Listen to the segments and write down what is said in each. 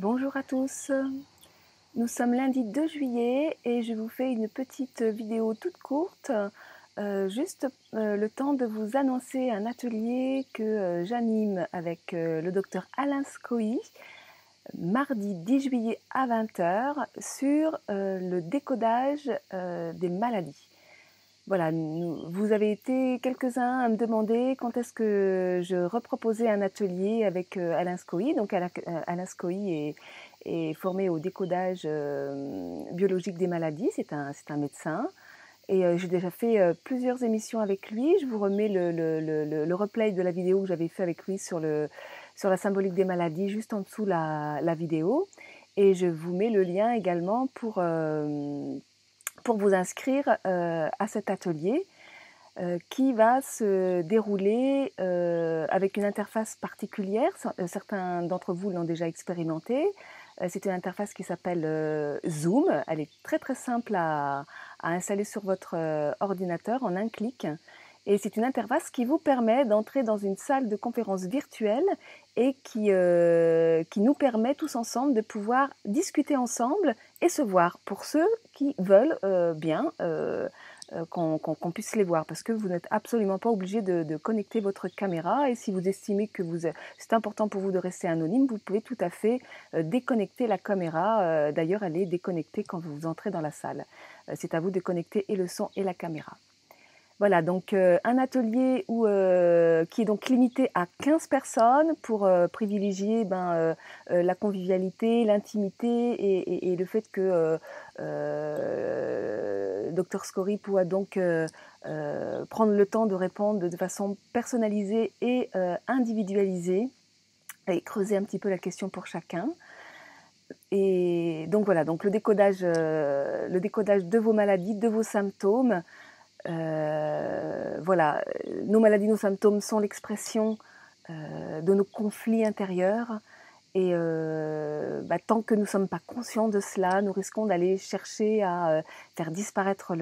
Bonjour à tous, nous sommes lundi 2 juillet et je vous fais une petite vidéo toute courte, juste le temps de vous annoncer un atelier que j'anime avec le docteur Alain Scoy, mardi 10 juillet à 20 h sur le décodage des maladies. Voilà, vous avez été quelques-uns à me demander quand est-ce que je reproposais un atelier avec Alain Scoy. Donc Alain Scoy est formé au décodage biologique des maladies, c'est un médecin. Et j'ai déjà fait plusieurs émissions avec lui. Je vous remets le replay de la vidéo que j'avais fait avec lui sur la symbolique des maladies juste en dessous la vidéo. Et je vous mets le lien également pour vous inscrire à cet atelier qui va se dérouler avec une interface particulière. Certains d'entre vous l'ont déjà expérimenté. C'est une interface qui s'appelle Zoom. Elle est très très simple à installer sur votre ordinateur en un clic. Et c'est une interface qui vous permet d'entrer dans une salle de conférence virtuelle et qui nous permet tous ensemble de pouvoir discuter ensemble et se voir pour ceux qui veulent bien qu'on puisse les voir, parce que vous n'êtes absolument pas obligé de connecter votre caméra, et si vous estimez que c'est important pour vous de rester anonyme, vous pouvez tout à fait déconnecter la caméra. D'ailleurs, elle est déconnectée quand vous entrez dans la salle. C'est à vous de connecter et le son et la caméra. Voilà, donc un atelier qui est donc limité à 15 personnes pour privilégier la convivialité, l'intimité et le fait que Dr Scoy pourra donc prendre le temps de répondre de façon personnalisée et individualisée et creuser un petit peu la question pour chacun. Et donc voilà, donc le décodage de vos maladies, de vos symptômes. Voilà, nos maladies, nos symptômes sont l'expression de nos conflits intérieurs et tant que nous ne sommes pas conscients de cela, nous risquons d'aller chercher à faire disparaître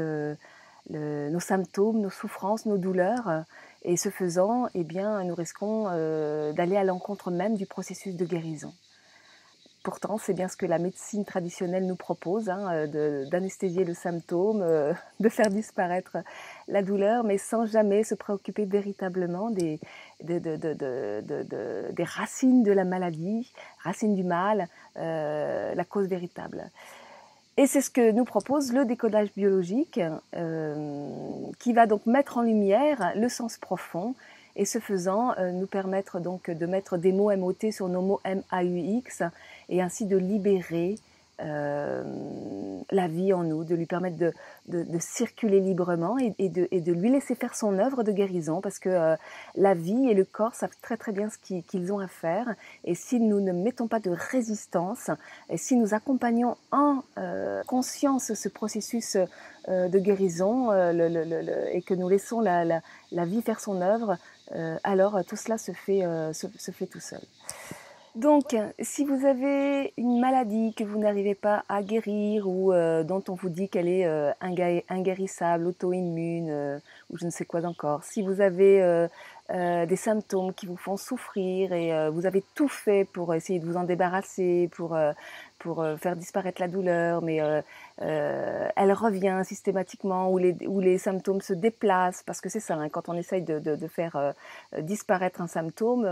nos symptômes, nos souffrances, nos douleurs, et ce faisant, eh bien, nous risquons d'aller à l'encontre même du processus de guérison. Pourtant, c'est bien ce que la médecine traditionnelle nous propose, d'anesthésier le symptôme, de faire disparaître la douleur, mais sans jamais se préoccuper véritablement des racines de la maladie, racines du mal, la cause véritable. Et c'est ce que nous propose le décodage biologique, qui va donc mettre en lumière le sens profond, et ce faisant, nous permettre donc de mettre des mots MOT sur nos mots MAUX, et ainsi de libérer la vie en nous, de lui permettre de circuler librement et de lui laisser faire son œuvre de guérison, parce que la vie et le corps savent très très bien ce qu'ils ont à faire, et si nous ne mettons pas de résistance, et si nous accompagnons en conscience ce processus de guérison et que nous laissons la vie faire son œuvre, alors tout cela se fait tout seul. Donc, si vous avez une maladie que vous n'arrivez pas à guérir ou dont on vous dit qu'elle est inguérissable, auto-immune ou je ne sais quoi encore, si vous avez des symptômes qui vous font souffrir et vous avez tout fait pour essayer de vous en débarrasser, pour faire disparaître la douleur, mais elle revient systématiquement, ou les symptômes se déplacent, parce que c'est ça, quand on essaye de faire disparaître un symptôme,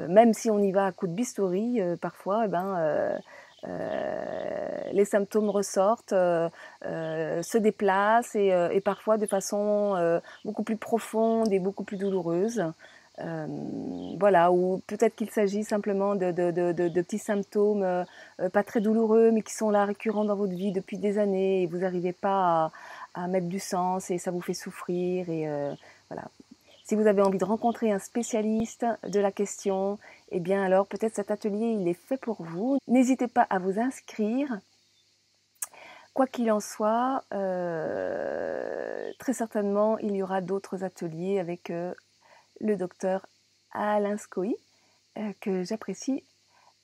même si on y va à coups de bistouri, parfois, les symptômes ressortent, se déplacent et parfois de façon beaucoup plus profonde et beaucoup plus douloureuse. Voilà, ou peut-être qu'il s'agit simplement de petits symptômes pas très douloureux, mais qui sont là récurrents dans votre vie depuis des années, et vous n'arrivez pas à mettre du sens, et ça vous fait souffrir. Et voilà. Si vous avez envie de rencontrer un spécialiste de la question, eh bien alors peut-être cet atelier il est fait pour vous. N'hésitez pas à vous inscrire. Quoi qu'il en soit, très certainement il y aura d'autres ateliers avec le docteur Alain Scoy, que j'apprécie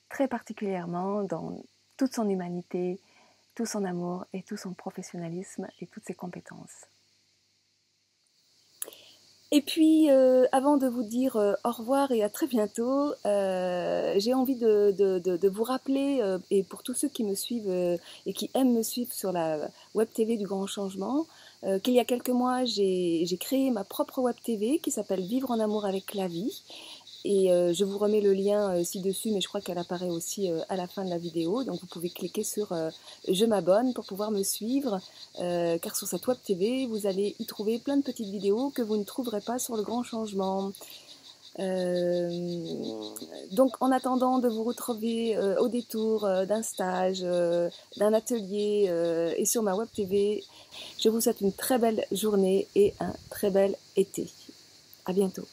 très particulièrement dans toute son humanité, tout son amour et tout son professionnalisme et toutes ses compétences. Et puis, avant de vous dire au revoir et à très bientôt, j'ai envie de vous rappeler, et pour tous ceux qui me suivent et qui aiment me suivre sur la Web TV du Grand Changement, qu'il y a quelques mois, j'ai créé ma propre Web TV qui s'appelle Vivre en amour avec la vie. Et je vous remets le lien ci-dessus, mais je crois qu'elle apparaît aussi à la fin de la vidéo. Donc vous pouvez cliquer sur Je m'abonne pour pouvoir me suivre, car sur cette Web TV, vous allez y trouver plein de petites vidéos que vous ne trouverez pas sur le Grand Changement. Donc en attendant de vous retrouver au détour d'un stage, d'un atelier et sur ma Web TV, je vous souhaite une très belle journée et un très bel été. À bientôt.